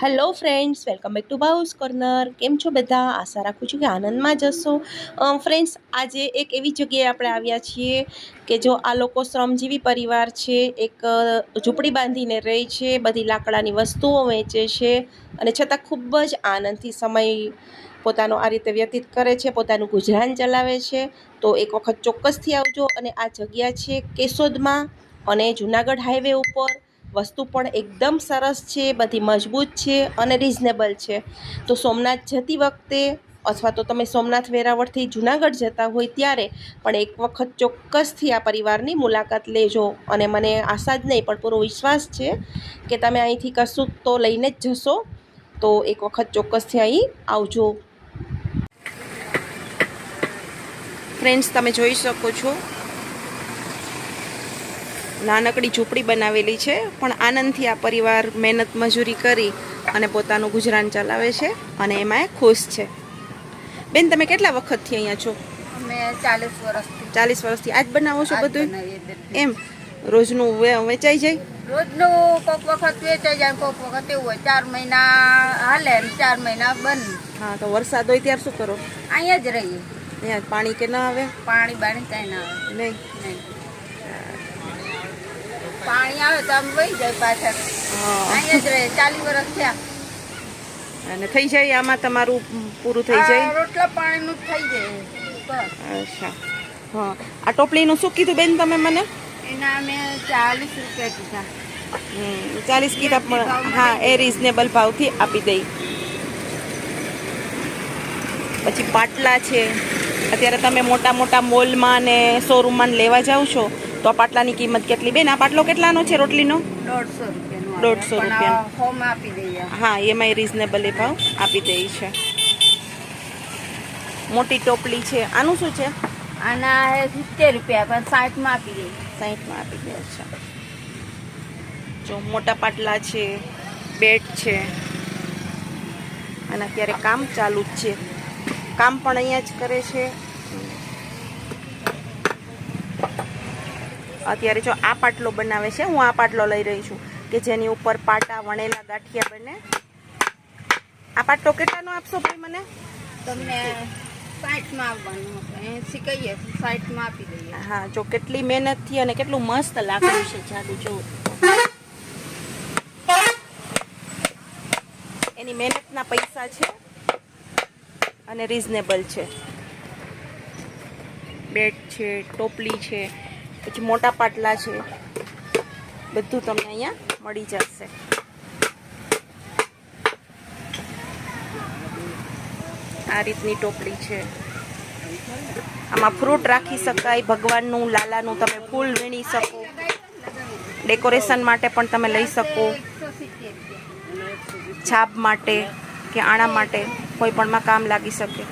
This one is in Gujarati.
Hello friends, welcome back to Baus corner. કેમ છો બધા? આશા રાખું છું કે આનંદમાં જ હશો. ફ્રેન્ડ્સ, આજે એક એવી જગ્યાએ આપણે આવ્યા છીએ કે જો આ લોકો શ્રમજીવી પરિવાર છે. એક ઝૂંપડી બાંધીને રહે છે, બધી લાકડાની વસ્તુઓ વેચે છે અને છતાં ખૂબ જ આનંદથી સમય પોતાનો આ રીતે વ્યતીત કરે છે, પોતાનું ગુજરાન ચલાવે છે. તો એક વખત ચોક્કસથી આવજો. અને આ જગ્યા છે કેશોદમાં અને જુનાગઢ હાઈવે ઉપર. વસ્તુ પણ એકદમ સરસ છે, બધી મજબૂત છે અને રિઝનેબલ છે. તો સોમનાથ જતી વખતે અથવા તો તમે સોમનાથ વેરાવળથી જુનાગઢ જતા હોય ત્યારે પણ એક વખત ચોક્કસથી આ પરિવારની મુલાકાત લેજો. અને મને આશા જ નહીં પણ પૂરો વિશ્વાસ છે કે તમે અહીંથી કશું તો લઈને જ જશો. તો એક વખત ચોક્કસથી અહીં આવજો. ફ્રેન્ડ્સ, તમે જોઈ શકો છો નાનકડી ઝૂંપડી બનાવેલી છે, પણ આનંદથી આ પરિવાર મહેનત મજૂરી કરી અને પોતાનું ગુજરાન ચલાવે છે અને એમાં ખુશ છે. બેન, તમે કેટલા વખતથી અહીંયા છો? અમે 40 વર્ષથી 40 વર્ષથી આજ બનાવો છો આજ બધું? બનાવીએ બધું. એમ રોજનું વેચાઈ જાય? રોજનું કોઈક વખત વેચાઈ જાય, કોઈક વખત એવું હોય 4 મહિના હાલે ને 4 મહિના બંધ. હા, તો વરસાદ હોય ત્યારે શું કરો? અહીંયા જ રહીએ. અહીંયા પાણી કે ના આવે? પાણી બાણી કાંઈ ના આવે. નહીં. નહીં, પાણી આવે તો આમ વહી જાય પાછળ. અહીંયા જ રહીએ. 40 વર્ષ થયા. અને થઈ જાય આમાં તમારું પૂરું થઈ જાય? આ રોટલા પાણીનું જ થઈ જાય બસ. અચ્છા. હા, આ ટોપલીનું શું કીધું બેન તમે મને? એના અમે 40 રૂપિયા કીધા. 40 કીધા, પણ હા, એ રિઝનેબલ ભાવથી આપી દઈ. પછી પાટલા છે. અત્યારે તમે મોટા મોટા મોલમાં ને શોરૂમમાં લેવા જાઓ છો તો આ પાટલાની કિંમત કેટલી બેન? આ પાટલો કેટલાનો છે રોટલીનો? 150 રૂપિયાનું. 150 રૂપિયા. હોમ આપી દઈએ. હા, એમાંય રિઝનેબલ એ ભાવ આપી દે છે. મોટી ટોપલી છે. આનું શું છે? આના 70 રૂપિયા, પણ 60 માં આપી દઈએ. 60માં આપી દે છે. જો મોટા પાટલા છે, બેટ છે. અને અત્યારે કામ ચાલુ જ છે. કામ પણ અહીંયા જ કરે છે. અત્યારે જો આ પાટલો બનાવે છે, હું આ પાટલો લઈ રહી છું કે જેની ઉપર પાટા વણેલા ગાંઠિયા બને. આ પાટલો કેટલાનો આપશો ભાઈ મને? તમને 60 માં આપવાનું. 80 કહીએ 60 માં આપી દઈએ. હા, જો કેટલી મહેનતથી અને કેટલું મસ્ત લાકડું છે. જાદુ જો એની મહેનતના પૈસા છે અને રિઝનેબલ છે. બેટ છે, ટોપલી છે, પછી મોટા પાટલા છે, બધું તમને અહીંયા મળી જશે. આ રીતની ટોપલી છે. આમાં ફ્રૂટ રાખી શકાય, ભગવાનનું લાલાનું તમે ફૂલ વીણી શકો, ડેકોરેશન માટે પણ તમે લઈ શકો, છાપ માટે કે આણા માટે કોઈ પણમાં કામ લાગી શકે.